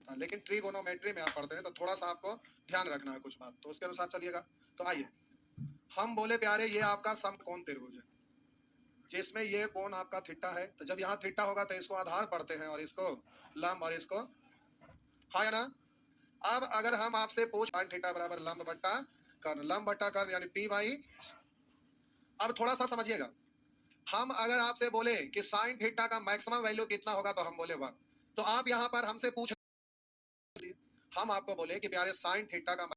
होता है, लेकिन ट्रिगोनोमेट्री में आप पढ़ते हैं तो थोड़ा सा आपको ध्यान रखना है कुछ बात, तो उसके अनुसार चलिएगा। तो आइए हम बोले प्यारे ये आपका समकोण त्रिभुज है जिसमें ये कोण आपका थीटा है, तो जब यहाँ थीटा होगा तो इसको आधार पढ़ते हैं और इसको लंब और इसको, हाँ या ना। अब अगर हम आपसे पूछ tan थीटा बराबर लंब बट्टा कर्ण, लंब बट्टा कर्ण यानी पी बाई, अब थोड़ा सा समझिएगा, हम अगर आपसे बोले कि साइन थीटा का मैक्सिमम वैल्यू कितना होगा तो हम बोले 1, तो आप यहाँ पर हमसे पूछ, हम आपको बोले कि प्यारे साइन थीटा का,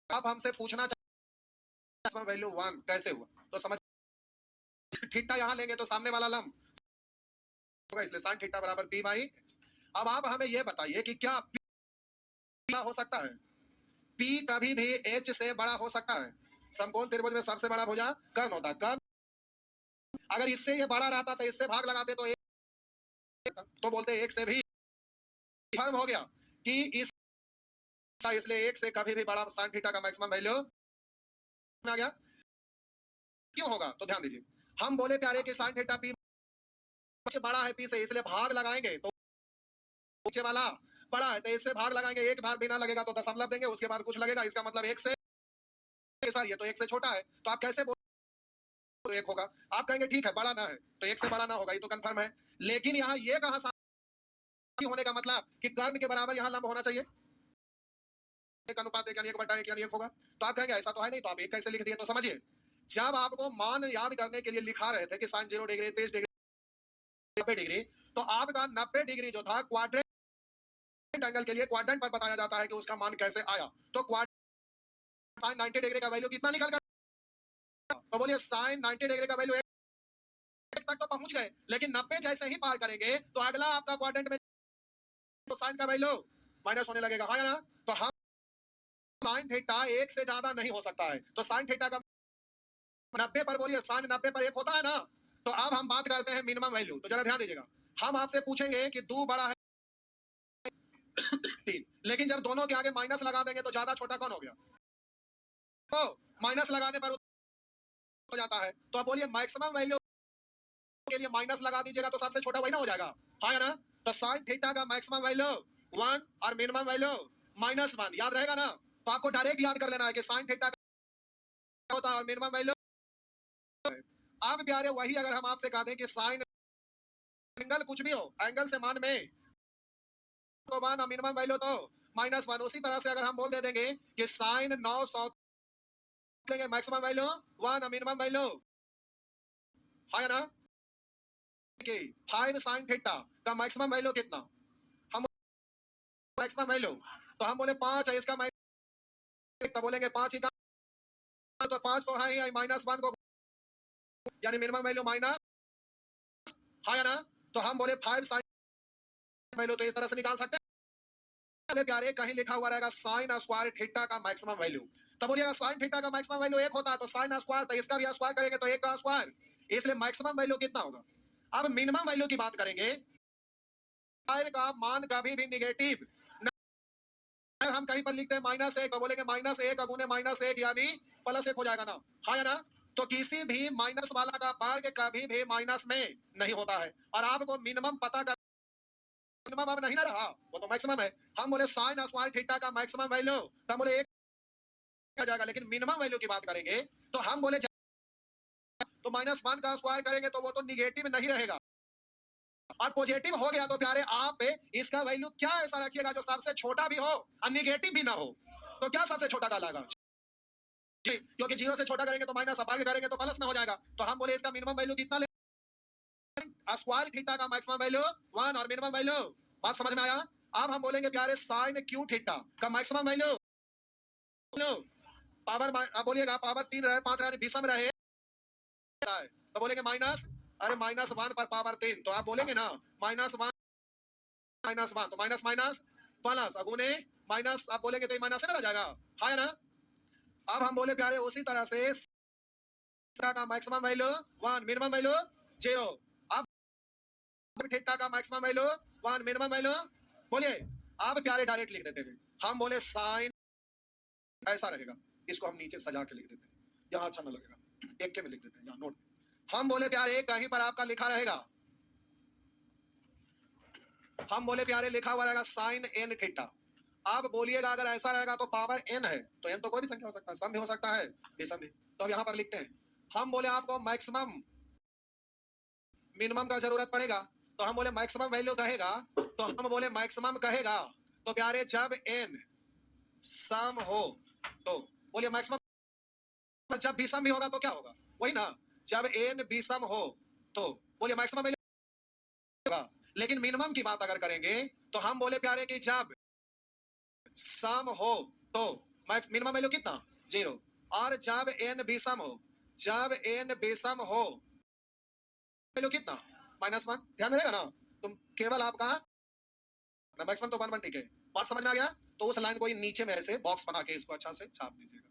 आप हमसे पूछना मैक्सिमम वैल्यू 1 कैसे हुआ, तो समझ, थीटा यहाँ लेंगे तो सामने वाला लंब होगा, इसलिए साइन थीटा बराबर पी बाई। अब आप हमें यह बताइए कि क्या पी हो सकता है, पी कभी भी एच से बड़ा हो सकता है? समकोण त्रिभुज में सबसे बड़ा भुजा कर्ण होता है, कर्ण अगर इससे ये बड़ा रहता तो इससे भाग लगाते तो एक, तो बोलते एक से भी फर्म हो गया कि इस, इसलिए एक से कभी भी बड़ा साइन थीटा का मैक्सिमम वैल्यू आ गया। क्यों होगा तो ध्यान दीजिए, हम बोले प्यारे कि साइन थीटा पी से बड़ा है पी से, इसलिए भाग लगाएंगे तो नीचे वाला बड़ा है तो इससे भाग लगाएंगे, एक भाग भी ना लगेगा तो दशमलव देंगे, उसके बाद कुछ लगेगा, इसका मतलब एक से, ये तो एक से छोटा है, तो आप कैसे तो एक होगा, आप कहेंगे ठीक है बड़ा ना है तो एक से बड़ा ना होगा, ये तो कंफर्म है। लेकिन यहाँ ये कहां होने का मतलब कि कर्ण के बराबर यहाँ लंब होना चाहिए, एक अनुपात एक यानी एक बटा एक यानी एक होगा, तो आप कहेंगे ऐसा तो है नहीं, तो आप एक कैसे लिख दिए, तो समझिए जब आपको मान याद करने के लिए लिखा रहे थे कि साइन 0 डिग्री 30 डिग्री 90 डिग्री, तो आपका 90 डिग्री जो था क्वाड्रेंट एंगल के लिए क्वाड्रेंट पर बताया जाता है कि उसका मान कैसे आया, तो क्वाड्रेंट साइन 90 डिग्री का वैल्यू कितना निकल गया, तो बोलिए साइन 90 डिग्री का वैल्यू एक तक तो पहुंच गए, लेकिन 90 जैसे ही पार करेंगे तो अगला आपका क्वाड्रेंट में तो साइन का वैल्यू माइनस होने लगेगा, हाँ या ना। तो हम साइन थीटा एक से ज्यादा नहीं हो सकता है, तो साइन थीटा का 90 पर बोलिए साइन 90 पर एक होता है ना, तो अब हम बात करते हैं मिनिमम वैल्यू, तो जरा ध्यान दीजिएगा, हम आपसे पूछेंगे कि 2 बड़ा है 3, लेकिन जब दोनों के आगे माइनस लगा देंगे तो ज्यादा छोटा कौन हो गया, तो माइनस लगाने पर हो जाता है, तो आप बोलिए मैक्सिमम वैल्यू के लिए माइनस लगा दीजिएगा तो सबसे छोटा वही ना हो जाएगा, हाँ या ना। तो साइन थीटा का मैक्सिमम वैल्यू 1 और मिनिमम वैल्यू -1, याद रहेगा ना, तो आपको डायरेक्ट याद कर लेना है कि साइन थीटा का होता है और मिनिमम वैल्यू। अब प्यारे वही अगर हम आपसे कह दें कि साइन एंगल कुछ भी हो, एंगल से मान में तो 1 और मिनिमम वैल्यू तो -1, उसी तरह से अगर हम बोल दे देंगे कि साइन 900 लेंगे मैक्सिमम वैल्यू 1 और मिनिमम वैल्यू, हाँ या ना, कि 5 साइन थीटा का मैक्सिमम वैल्यू कितना, हम मैक्सिमम वैल्यू, तो हम बोले 5 है इसका, तो बोलेंगे 5 ही का, तो 5 तो है ही, -1 को यानी मिनिमम वैल्यू माइनस, हाँ या ना। तो हम बोले 5 साइन वैल्यू तो इस तरह से निकाल सकते हैं प्यारे, कहीं लिखा हुआ रहेगा साइन स्क्वायर थीटा का मैक्सिमम वैल्यू, तो बोलिएगा साइन थीटा का मैक्सिमम वैल्यू 1 होता है तो साइन स्क्वायर, तो इसका भी स्क्वायर करेंगे तो 1 का स्क्वायर, इसलिए मैक्सिमम वैल्यू कितना होगा। अब मिनिमम वैल्यू की बात करेंगे, का मान कभी भी निगेटिव, हम कहीं पर लिखते हैं -1 तो बोलेंगे -1 गुने -1 यानी +1 हो जाएगा ना, हाँ या ना। तो किसी भी माइनस वाला का वर्ग कभी भी माइनस में नहीं होता है, और आपको मिनिमम पता कर, मिनिमम अब नहीं ना रहा, वो तो मैक्सिमम है, हम बोले साइन स्क्वायर थीटा का मैक्सिमम वैल्यू, तो हम बोले 1 आ जाएगा, लेकिन मिनिमम वैल्यू की बात करेंगे तो हम बोले तो -1 का स्क्वायर करेंगे तो वो तो निगेटिव नहीं रहेगा, और पॉजिटिव हो गया तो प्यारे आप इसका वैल्यू क्या ऐसा रखिएगा जो सबसे छोटा भी हो और निगेटिव भी ना हो, तो क्या सबसे छोटा डालेगा, क्योंकि 0 से छोटा करेंगे तो माइनस, अब आगे करेंगे तो प्लस में हो जाएगा, तो हम बोले इसका मिनिमम वैल्यू कितना ले, स्क्वायर थीटा का मैक्सिमम वैल्यू 1 और मिनिमम वैल्यू, बात समझ में आया। अब हम बोलेंगे प्यारे साइन क्यू थीटा का मैक्सिमम वैल्यू, पावर बोलिएगा पावर 3 रहे 5 रहे विषम रहे, तो बोलेंगे माइनस, अरे -1 पर पावर 3, तो आप बोलेंगे ना -1 -1, तो माइनस माइनस प्लस अगुने माइनस, आप बोलेंगे तो माइनस ना रह जाएगा, हाँ ना। अब हम बोले प्यारे उसी तरह से का मैक्सिमम वैल्यू 1 मिनिमम वैल्यू 0, अब थीटा का मैक्सिमम वैल्यू 1 मिनिमम वैल्यू, बोलिए आप प्यारे डायरेक्ट लिख देते हैं, हम बोले साइन ऐसा रहेगा, इसको हम नीचे सजा के लिख देते हैं, यहाँ अच्छा ना लगेगा, एक के में लिख देते हैं यहाँ नोट, हम बोले प्यारे कहीं पर आपका लिखा रहेगा, हम बोले प्यारे लिखा हुआ रहेगा साइन एन थीटा। आप बोलिएगा अगर ऐसा रहेगा तो पावर एन है, तो एन तो कोई भी संख्या हो सकता है, सम भी हो सकता है, बेसम भी। तो अब यहाँ पर लिखते हैं, हम बोले आपको मैक्सिमम मिनिमम का जरूरत पड़ेगा, तो हम बोले मैक्सिमम वैल्यू कहेगा, तो हम बोले मैक्सिमम कहेगा तो प्यारे जब एन सम हो, तो बोलिए मैक्सिमम जब विषम भी होगा तो क्या होगा, वही ना, जब एन विषम हो तो बोलिए मैक्सिमम वैल्यू होगा। लेकिन मिनिमम की बात अगर करेंगे तो हम बोले प्यारे कि जब सम हो तो मैक्स मिनिमम वैल्यू कितना, 0। और जब एन विषम हो, जब एन विषम हो वैल्यू कितना, -1। ध्यान में रहेगा ना, तुम केवल आपका मैक्सिमम तो 1 1 ठीक है। बात समझ में आ गया, तो उस लाइन को ही नीचे में ऐसे बॉक्स बना के इसको अच्छा से छाप दीजिएगा।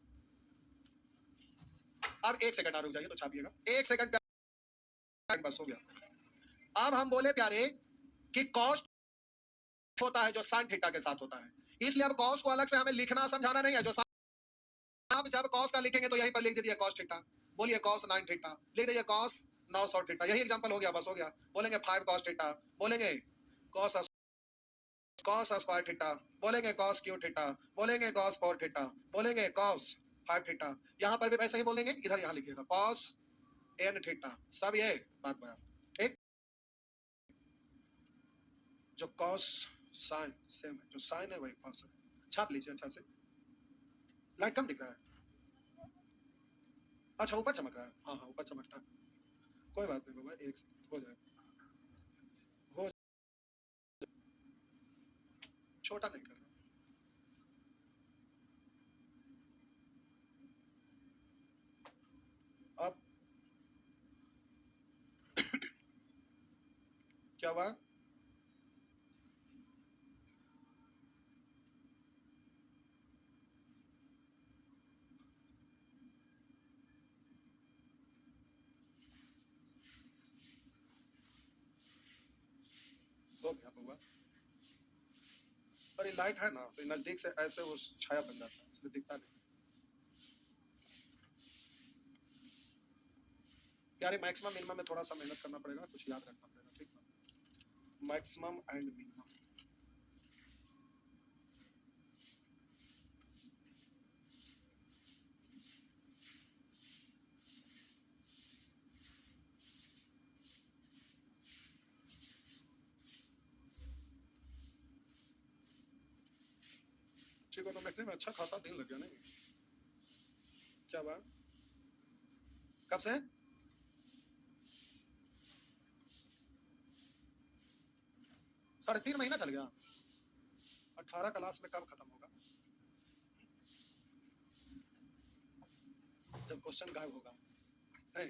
अब 1 सेकंड रुक जाइए तो छापिएगा, 1 सेकंड बस हो गया। अब हम बोले प्यारे कि कॉस्ट होता है जो साइन थीटा के साथ होता है, इसलिए अब कॉस को अलग से हमें लिखना समझाना नहीं है। जो आप जब कॉस का लिखेंगे तो यहीं पर लिख दीजिए कॉस थीटा, बोलिए कॉस 9 थीटा, लिख दीजिए कॉस 900 थीटा, यही एग्जांपल हो गया, बस हो गया। बोलेंगे 5 कॉस थीटा, बोलेंगे कॉस स्क्वायर थीटा, बोलेंगे कॉस क्यू थीटा, बोलेंगे कॉस 4 थीटा, बोलेंगे कॉस 5 थीटा। यहाँ पर भी वैसे ही बोलेंगे, इधर यहाँ लिखिएगा कॉस n थीटा, सब ये बात बराबर, ठीक। जो कॉस साइन सेम है, जो साइन है वही कॉस है, छाप लीजिए अच्छा से। लाइट कम दिख रहा है, अच्छा ऊपर चमक रहा है, हाँ हाँ ऊपर चमकता है, कोई बात नहीं बाबा, एक हो जाएगा, हो छोटा नहीं करना। अब क्या हुआ, हो गया बाबा। और ये लाइट है ना, तो नजदीक से ऐसे वो छाया बन जाता है, इसलिए दिखता नहीं। यार मैक्सिमम मिनिमम में थोड़ा सा मेहनत करना पड़ेगा, कुछ याद रखना पड़ेगा, ठीक है। मैक्सिमम एंड मिनिमम, ट्रिगोनोमेट्री में अच्छा खासा दिन लग गया नहीं, क्या बात, कब से 3.5 महीना चल गया, 18 क्लास में कब खत्म होगा, जब क्वेश्चन गायब होगा है।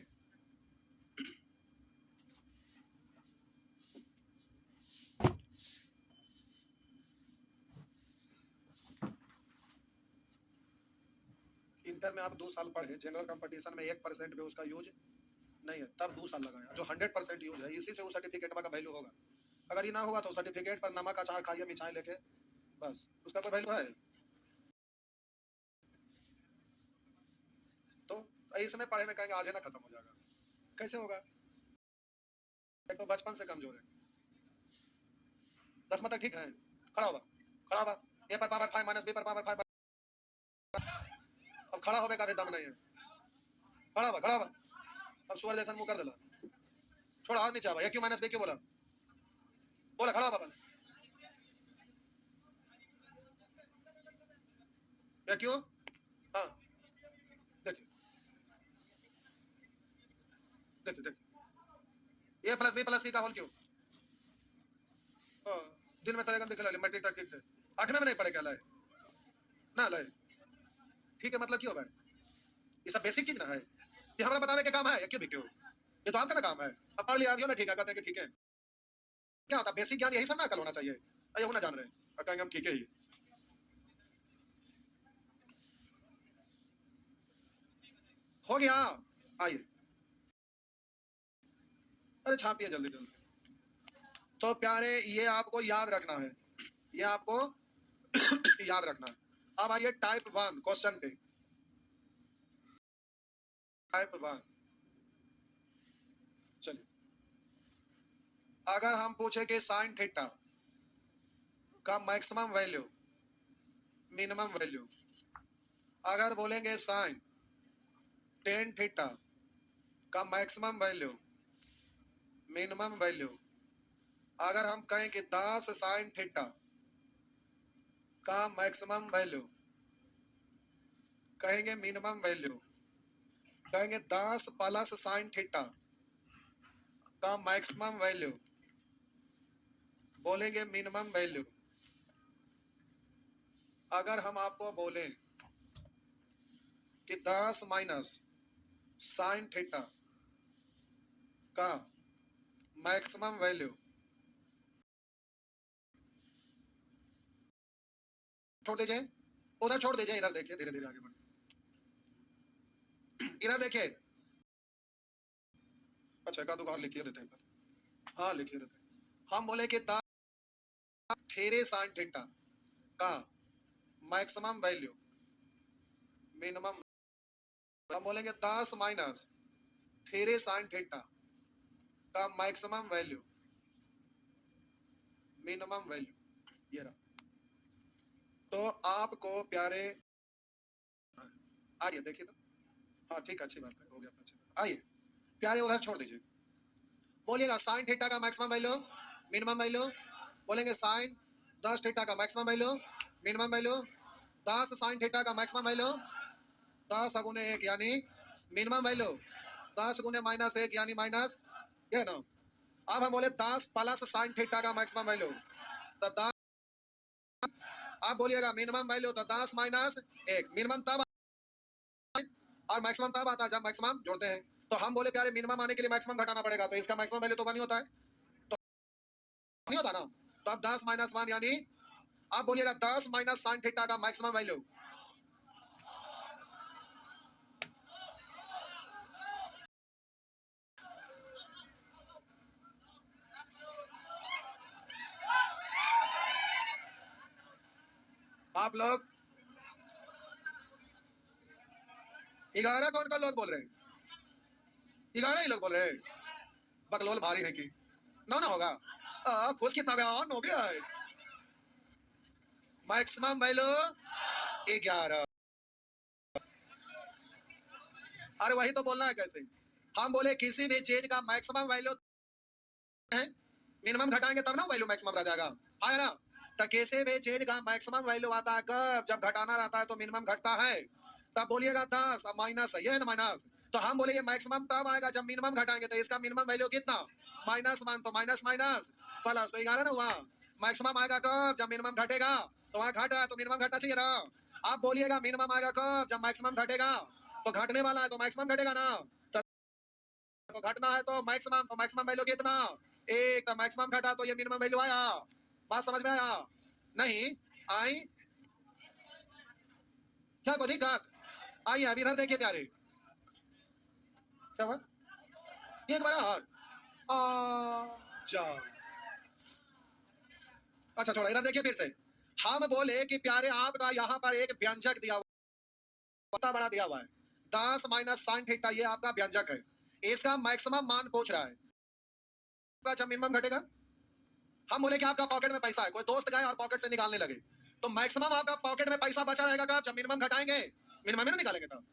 इंटर में आप 2 साल पढ़े, जनरल कंपटीशन में 1% भी उसका यूज नहीं है, तब 2 साल लगाया, जो 100% यूज है, इसी से वो सर्टिफिकेट का वैल्यू होगा। अगर ये ना होगा तो सर्टिफिकेट पर नमक अचार खाइए मिठाई लेके, बस उसका कोई वैल्यू है। तो इसमें पढ़े में कहेंगे आज है ना खत्म हो जाएगा, कैसे होगा, एक तो बचपन से कमजोर है। 10 तक ठीक है, खड़ा होगा, खड़ा होगा, ए पर पावर 5 माइनस बी पर पावर 5, अब खड़ा होने का भी दम नहीं है, खड़ा होगा, खड़ा होगा, अब सुअर जैसा मुंह कर देला, छोड़ा और नीचे आवा, ए क्यू माइनस बी क्यू बोला, बोला खड़ा होगा पहले, ए क्यू, हाँ देखिए देखिए देखिए, ए प्लस बी प्लस सी का होल क्यों, हाँ, दिन में तरेगा दिखला ले मैट्रिक तक ठीक है, 8वें में नहीं पढ़े क्या लाए ना लाए, ठीक है, मतलब क्यों भाई, ये सब बेसिक चीज ना है, ये हमारा बताने के काम है, क्यों भी क्यों, ये तो आपका ना काम है। अब पढ़ लिया ना, ठीक है, कहते हैं कि ठीक है, क्या होता है बेसिक ज्ञान, यही सब ना अकल होना चाहिए, ये होना जान रहे हैं, कहेंगे हम ठीक है ही, हो गया, आइए, अरे छापिए जल्दी जल्दी। तो प्यारे ये आपको याद रखना है, ये आपको याद रखना है। अब आइए टाइप 1 क्वेश्चन पे, टाइप 1, चलिए, अगर हम पूछे कि साइन थीटा का मैक्सिमम वैल्यू मिनिमम वैल्यू। अगर बोलेंगे साइन टेन थीटा का मैक्सिमम वैल्यू मिनिमम वैल्यू। अगर हम कहें कि 10 साइन थीटा का मैक्सिमम वैल्यू, कहेंगे मिनिमम वैल्यू, कहेंगे 10 प्लस साइन थीटा का मैक्सिमम वैल्यू, बोलेंगे मिनिमम वैल्यू। अगर हम आपको बोलें कि 10 माइनस साइन थीटा का मैक्सिमम वैल्यू, छोड़ दीजिए उधर, छोड़ दीजिए इधर देखिए, धीरे धीरे आगे बढ़िए। इधर देखिए, अच्छा का दुकान लिखिए देते हैं, हाँ लिखिए देते हैं। हम बोले कि 10 थेरे साइन थीटा का मैक्सिमम वैल्यू मिनिमम। हम बोलेंगे 10 माइनस थेरे साइन थीटा का मैक्सिमम वैल्यू मिनिमम वैल्यू, ये रहा। तो आपको प्यारे, आइए देखिए तो, हाँ ठीक है, अच्छी बात है, हो गया अच्छी बात। आइए प्यारे उधर छोड़ दीजिए, बोलिएगा साइन थीटा का मैक्सिमम वैल्यू मिनिमम वैल्यू। बोलेंगे साइन 10 थीटा का maximum value minimum value. 10 sine theta का मैक्सिमम वैल्यू 10 गुने 1 यानी मिनिमम वैल्यू, 10 गुने माइनस 1 यानी माइनस, ये ना। अब हम बोले 10 प्लस साइन थीटा का मैक्सिमम वैल्यू, तो 10, आप बोलिएगा मिनिमम वैल्यू तो 10 माइनस 1, मिनिमम तब और मैक्सिमम तब आता है जब मैक्सिमम जोड़ते हैं। तो हम बोले प्यारे मिनिमम आने के लिए मैक्सिमम घटाना पड़ेगा, तो इसका मैक्सिमम वैल्यू तो 1 ही होता है, तो नहीं होता ना। तो अब 10 माइनस 1 यानी, आप बोलिएगा 10 माइनस साइन थीटा का मैक्सिमम वैल्यू। आप लोग 11 कौन कौन लोग बोल रहे हैं? 11 ही लोग बोल रहे हैं। बकलोल भारी है कि नौ ना होगा? खुश कितना गया? 9 भी है। Maximum value 11। अरे वही तो बोलना है कैसे। हम बोले किसी भी चीज का मैक्सिमम वैल्यू है, मिनिमम घटाएंगे तब ना वैल्यू मैक्सिमम रह जाएगा, आया ना। तो किसी भी चीज का मैक्सिमम वैल्यू आता है कब? जब घटाना रहता है तो मिनिमम घटता है। तब बोलिएगा 10, अब माइनस है, ये है ना माइनस। तो हम बोले ये मैक्सिमम तब आएगा जब मिनिमम घटाएंगे, तो इसका मिनिमम वैल्यू कितना? -1, तो माइनस माइनस प्लस, तो 11 ना हुआ। मैक्सिमम आएगा कब? जब मिनिमम घटेगा। तो वहां घट रहा है तो मिनिमम घटना चाहिए ना। आप बोलिएगा मिनिमम आएगा कब? जब मैक्सिमम घटेगा। तो घटने वाला है तो मैक्सिमम घटेगा ना। तो घटना है तो मैक्सिमम वैल्यू कितना? 1। तो मैक्सिमम घटा तो ये मिनिमम वैल्यू आया। बात समझ में आया? नहीं आई? क्या कोई दिक्कत? आइए अब इधर देखिए प्यारे, क्या हुआ? ये एक बार जा, अच्छा छोड़ा, इधर देखिए फिर से। हम बोले कि प्यारे आपका यहाँ पर एक व्यंजक दिया हुआ, पता बड़ा दिया हुआ है, 10 माइनस साइन थीटा, ये आपका व्यंजक है। इसका मैक्सिमम मान पूछ रहा है जब मिनिमम घटेगा। हम बोले कि आपका पॉकेट में पैसा है, कोई दोस्त गए और पॉकेट से निकालने लगे, तो मैक्सिमम आपका पॉकेट में पैसा बचा रहेगा कब? जब मिनिमम घटाएंगे। मिनिमम ही ना निकालेंगे तब,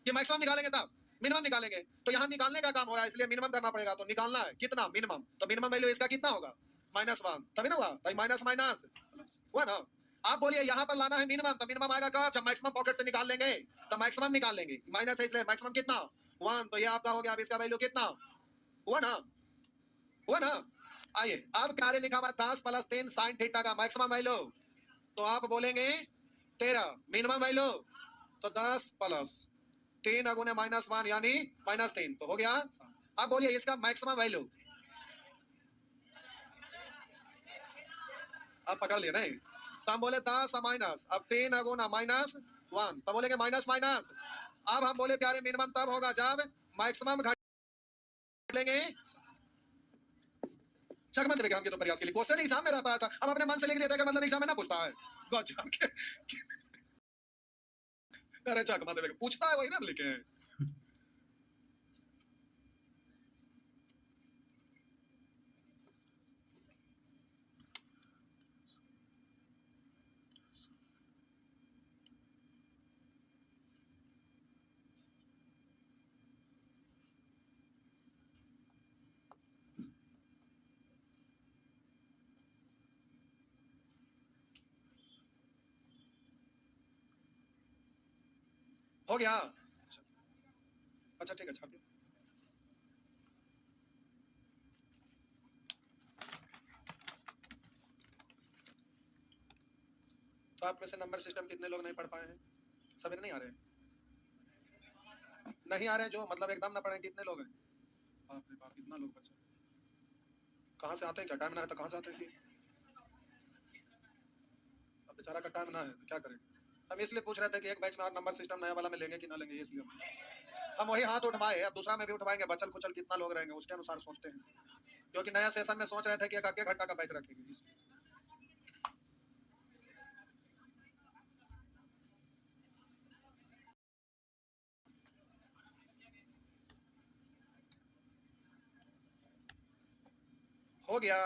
कि मैक्सिमम निकालेंगे तब मिनिमम निकालेंगे। तो यहाँ निकालने का काम हो रहा है, इसलिए मिनिमम करना पड़ेगा। तो निकालना है कितना? मिनिमम। तो मिनिमम वैल्यू इसका कितना होगा? -1, तभी ना हुआ, तभी माइनस माइनस हुआ ना। आप बोलिए यहाँ पर लाना है मिनिमम, तो मिनिमम आएगा कब? जब मैक्सिमम पॉकेट से निकाल लेंगे। तो मैक्सिमम निकाल लेंगे, माइनस है इसलिए मैक्सिमम कितना? 1। तो ये आपका हो गया। अब इसका वैल्यू कितना हुआ ना? हुआ ना। आइए अब कार्य लिखा हुआ 10 प्लस 3 साइन थीटा का मैक्सिमम वैल्यू, तो आप बोलेंगे 13। मिनिमम वैल्यू तो 10 प्लस 3 गुने -1 यानी -3, तो हो गया। अब बोलिए इसका मैक्सिमम वैल्यू, अब पकड़ लिए नहीं। तो हम बोले 10 माइनस, अब 3 गुना -1, तो बोलेंगे माइनस माइनस। अब हम बोले प्यारे मिनिमम तब होगा जब मैक्सिमम घट लेंगे। चकमत विक्रम के तो प्रयास के लिए क्वेश्चन एग्जाम में रहता था, अब अपने मन से लिख देता है, मतलब एग्जाम में ना पूछता है। गजब के, अरे चकमत विक्रम पूछता है वही ना लिखे हैं। हो गया? अच्छा ठीक है, छापिए। तो आप में से नंबर सिस्टम कितने लोग नहीं पढ़ पाए हैं? सभी नहीं आ रहे हैं? नहीं आ रहे हैं जो मतलब एकदम ना पढ़े, कितने लोग हैं? बाप रे बाप, इतना लोग बच्चे कहाँ से आते हैं? क्या टाइम ना है तो कहाँ से आते हैं? कि अब बेचारा का टाइम ना है तो क्या करेंगे? हम इसलिए पूछ रहे थे कि एक बैच में और नंबर सिस्टम नया वाला में लेंगे कि ना लेंगे, इसलिए हम वही हाथ उठवाए। अब दूसरा में भी उठवाएंगे, बचल कुचल कितना लोग रहेंगे उसके अनुसार सोचते हैं, क्योंकि नया सेशन में सोच रहे थे कि एक आधे घंटा का बैच रखेंगे। हो गया?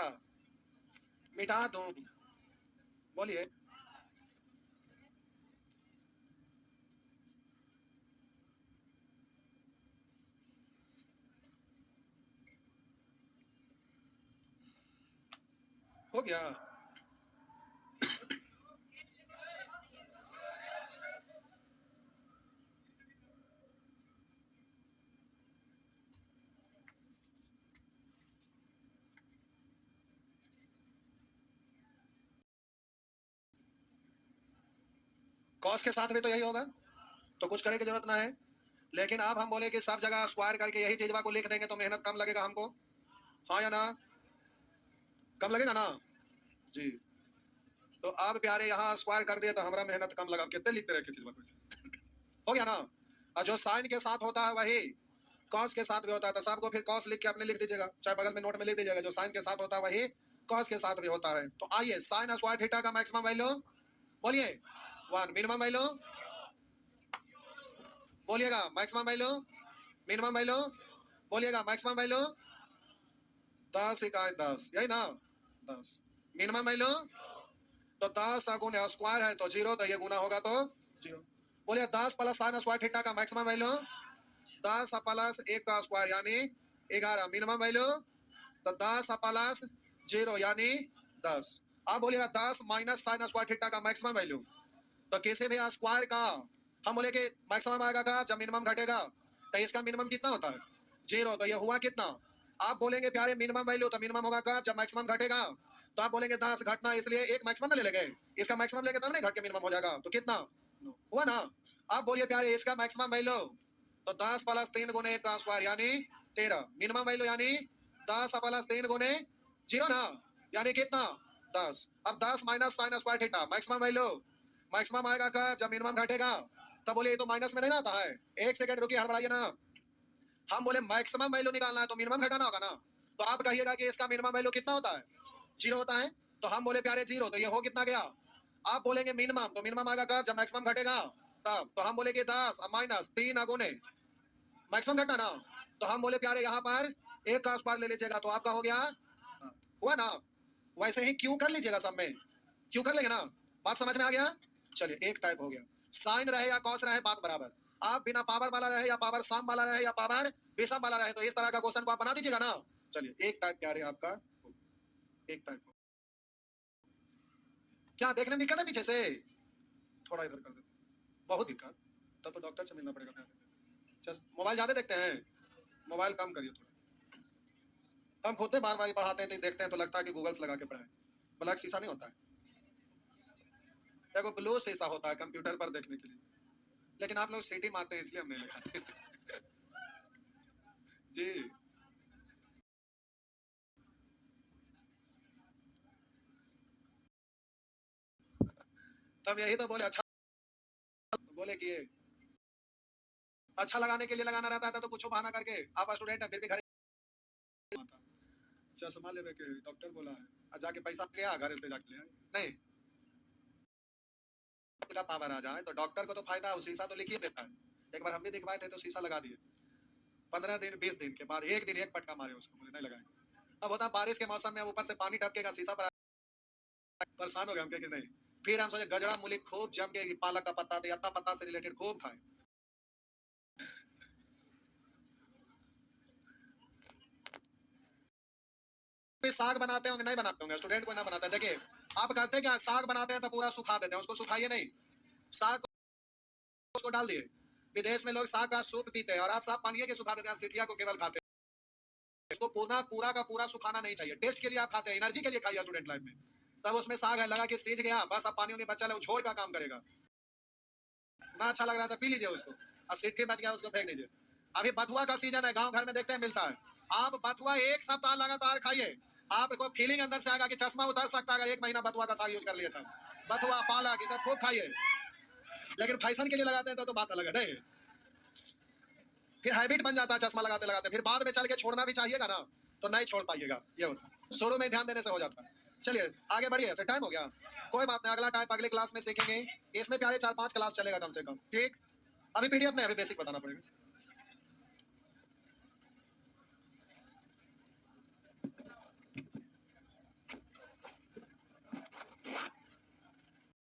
मिटा दूं? बोलिए। हो गया? कॉस के साथ भी तो यही होगा, तो कुछ करने की जरूरत ना है। लेकिन अब हम बोले कि सब जगह स्क्वायर करके यही चीज को लिख देंगे तो मेहनत कम लगेगा हमको, हाँ या ना? कम लगेगा ना? जी। तो अब प्यारे यहाँ स्क्वायर कर दिए तो हमारा मेहनत कम लगा, कितने लिखते रहे चीज को। हो गया ना? और जो साइन के साथ होता है वही कॉस के साथ भी होता है, तो सबको फिर कॉस लिख के अपने लिख दीजिएगा, चाहे बगल में नोट में लिख दीजिएगा। जो साइन के साथ होता है वही कॉस के साथ भी होता है। तो आइए, साइन स्क्वायर थीटा का मैक्सिमम वैल्यू बोलिए 1, मिनिमम वैल्यू बोलिएगा, मैक्सिमम वैल्यू, मिनिमम वैल्यू बोलिएगा, मैक्सिमम वैल्यू 10 इकाई 10, यही ना? 10 मिनिमम वैल्यू, तो 10 गुना स्क्वायर है तो 0, तो ये गुना होगा तो 0। बोलिए 10 प्लस साइन स्क्वायर थीटा का मैक्सिमम वैल्यू 10 प्लस 1 का स्क्वायर यानी 11, मिनिमम वैल्यू तो 10 प्लस 0 यानी 10। अब बोलिएगा 10 माइनस साइन स्क्वायर थीटा का मैक्सिमम वैल्यू, तो किसी भी स्क्वायर का हम बोले कि मैक्सिमम आएगा का जब मिनिमम घटेगा, तो इसका मिनिमम कितना होता है? 0, तो ये हुआ कितना? आप बोलेंगे प्यारे मिनिमम वैल्यू तो मिनिमम होगा कब? जब मैक्सिमम घटेगा। तो आप बोलेंगे 10 घटना, इसलिए एक मैक्सिमम ले लेंगे, इसका मैक्सिमम लेके तब नहीं घट के मिनिमम हो जाएगा, तो कितना हुआ ना? आप बोलिए प्यारे इसका मैक्सिमम वैल्यू तो 10 प्लस 3 गुने 1 का स्क्वायर यानी 13, मिनिमम वैल्यू यानी 10 प्लस 3 गुने 0 ना, यानी कितना? 10। अब 10 minus sine square theta maximum value, maximum आएगा कब? जब मिनिमम घटेगा। तब बोले ये तो माइनस में नहीं आता है, एक सेकंड रुकिए, हड़बड़ाइए ना। हम बोले मैक्सिमम वैल्यू निकालना है तो मिनिमम घटाना होगा ना, तो आप कहिएगा कि इसका मिनिमम वैल्यू कितना होता है? 0 होता है। तो हम बोले प्यारे 0, तो ये हो कितना गया? आप बोलेंगे मिनिमम, तो मिनिमम आएगा कब? जब मैक्सिमम घटेगा तब। तो हम बोले कि 10 माइनस 3 अगुने मैक्सिमम घटा ना, तो हम बोले प्यारे यहाँ पर एक का स्क्वायर ले लीजिएगा तो आपका हो गया 7, हुआ ना? वैसे ही क्यों कर लीजिएगा, सब में क्यों कर लेंगे ना। बात समझ में आ गया? चलिए एक टाइप हो गया, साइन रहे या कॉस रहे बात बराबर। आप बिना पावर वाला रहे या पावर साम वाला रहे या पावर बेसम वाला रहे, तो इस तरह का क्वेश्चन को आप बना दीजिएगा ना। चलिए एक टाइप प्यारे आपका, एक टाइप क्या देखने में दिक्कत है पीछे से? थोड़ा इधर कर दे, बहुत दिक्कत, तब तो डॉक्टर से मिलना पड़ेगा। मोबाइल ज्यादा देखते हैं, मोबाइल कम करिए थोड़ा। हम खुद बार बार पढ़ाते हैं तो देखते हैं तो लगता है कि गूगल्स लगा के पढ़ाए। ब्लैक शीशा नहीं होता है, देखो ब्लू शीशा होता है कंप्यूटर पर देखने के लिए, लेकिन आप लोग सीटी मारते हैं इसलिए हम नहीं लगाते। जी। तब यही तो बोले अच्छा, बोले कि ये अच्छा लगाने के लिए लगाना रहता है तो कुछ बहाना करके आप स्टूडेंट है फिर भी घर चश्मा लेवे के डॉक्टर बोला है, जाके पैसा गया घर से जाके ले आए नहीं, का पावर आ जाए तो डॉक्टर को तो फायदा है, शीशा तो लिखिए देता है। एक बार हम भी दिखवाए थे तो शीशा लगा दिए, 15 दिन 20 दिन के बाद एक दिन एक पटका मारे उसको, बोले नहीं लगाए। अब होता बारिश के मौसम में ऊपर से पानी टपकेगा शीशा पर, परेशान हो गए हम कि नहीं। फिर हम सोचे गजरा मूली खूब जम के पालक का पत्ता अत्ता पत्ता से रिलेटेड खूब खाए। साग बनाते होंगे नहीं बनाते होंगे, स्टूडेंट को ना बनाते हैं। देखिए आप कहते हैं क्या, साग बनाते हैं तो पूरा सुखा देते हैं, उसको सुखाइए नहीं, साग को उसको डाल दिए, विदेश में लोग साग का सूप पीते हैं और आप साफ पानी के सुखा देते हैं, सिटिया को केवल खाते हैं। इसको पूरा पूरा का पूरा सुखाना नहीं चाहिए, टेस्ट के लिए आप खाते हैं, एनर्जी के लिए खाइए स्टूडेंट लाइफ में। तब उसमें साग है लगा कि सीज गया, बस अब पानी उन्हें बचा ले, वो झोल का काम करेगा ना। अच्छा लग रहा था, पी लीजिए उसको, और सिट्टी बच गया उसको फेंक दीजिए। अभी बथुआ का सीजन है, गांव घर में देखते हैं मिलता है। आप बथुआ एक सप्ताह लगातार खाइए, आपको फीलिंग अंदर से आएगा कि चश्मा उतर सकता है अगर 1 महीना बथुआ का साग यूज कर लिया था। बथुआ पालक ये सब खूब खाइए, लेकिन फैशन के लिए लगाते हैं तो बात अलग है नहीं। फिर हैबिट बन जाता है चश्मा लगाते लगाते, फिर बाद में चल के छोड़ना भी चाहिएगा ना, तो नहीं छोड़ पाइएगा, ये होता है। शुरू में ध्यान देने से हो जाता है। चलिए आगे बढ़िए, अच्छा टाइम हो गया, कोई बात नहीं, अगला टाइप अगले क्लास में सीखेंगे। इसमें प्यारे 4-5 क्लास चलेगा कम से कम, ठीक। अभी पीडीएफ में अभी बेसिक बताना पड़ेगा।